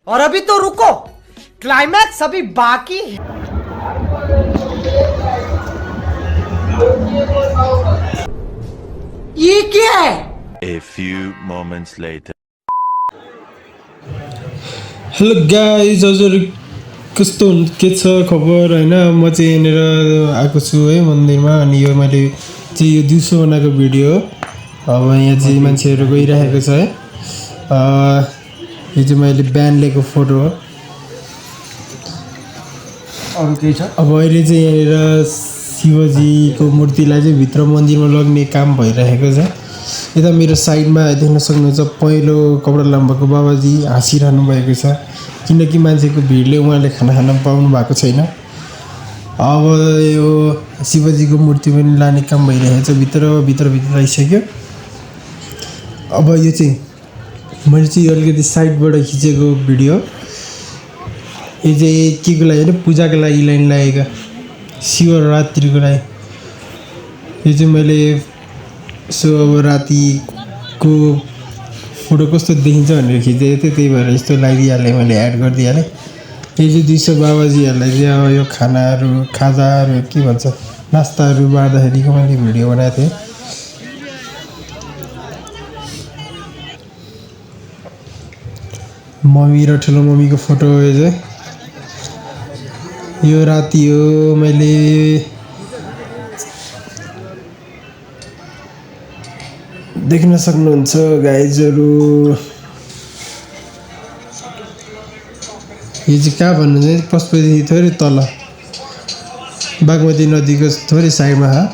और अभी तो रुको, क्लाइमैक्स अभी बाकी है। ये क्या है? A few moments later. Hello guys, हजुर कस्तो के छ खबर होइन? म चाहिँ यहाँनिर आएको छु है मन्दिरमा। अनि यो मैले चाहिँ यो दिउँसो बनाएको भिडियो हो। अब यहाँ चाहिँ मान्छेहरू गइरहेको छ है। यो चाहिँ मैले बिहान लिएको फोटो हो। अरू केही छ? अब अहिले चाहिँ यहाँनिर शिवजीको मूर्तिलाई चाहिँ भित्र मन्दिरमा लग्ने काम भइरहेको छ। यता मेरो साइडमा देख्न सक्नुहुन्छ पहेँलो कपडा लामो बाबाजी हाँसिरहनु भएको छ, किनकि मान्छेको भिडले उहाँले खाना खान पाउनु भएको छैन। अब यो शिवजीको मूर्ति पनि लाने काम भइरहेको छ, भित्र आइसक्यो। अब यो चाहिँ मैले चाहिँ अलिकति साइडबाट खिचेको भिडियो। यो चाहिँ के को लागि भने पूजाको लागि लाइन लागेको, शिवरात्रिको लागि। यो चाहिँ मैले सो अब रातिको फोटो कस्तो देखिन्छ भनेर खिचेको थिएँ, त्यही भएर यस्तो लगाइदिइहालेँ, मैले एड गरिदिइहालेँ। यो चाहिँ दिउँसो बाबाजीहरूलाई चाहिँ अब यो खानाहरू खाजाहरू के भन्छ नास्ताहरू बाँड्दाखेरिको मैले भिडियो बनाएको थिएँ। मम्मी र ठुलो मम्मीको फोटो हो यो चाहिँ। यो राति हो, मैले देख्न सक्नुहुन्छ गाइजहरू। यो चाहिँ कहाँ भन्नु चाहिँ पशुपति थोरै तल बागमती नदीको थोरै साइडमा हो।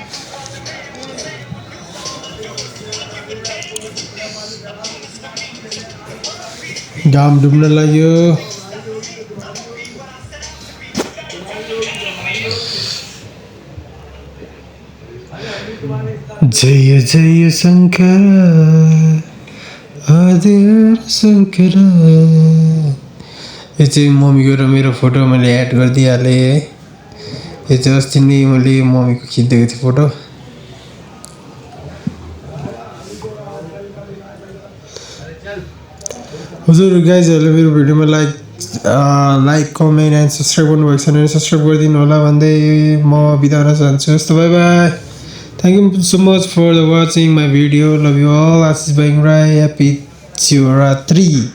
घाम डुब्न लाग्यो। जय जय शङ्कर आदिर शङ्कर। यो चाहिँ मम्मीको र मेरो फोटो मैले एड गरिदिइहालेँ है। यो चाहिँ अस्ति नै मैले मम्मीको खिचिदिएको थिएँ फोटो। हजुर गाइजहरूले मेरो भिडियोमा लाइक कमेन्ट एन्ड सब्सक्राइब गर्नुभएको छ भने सब्सक्राइब गरिदिनु होला भन्दै म बिदा हुन चाहन्छु। यस्तो by by. Thank you so much for watching my video. Love you all. Ashish Bhai Rai. Happy Shivratri.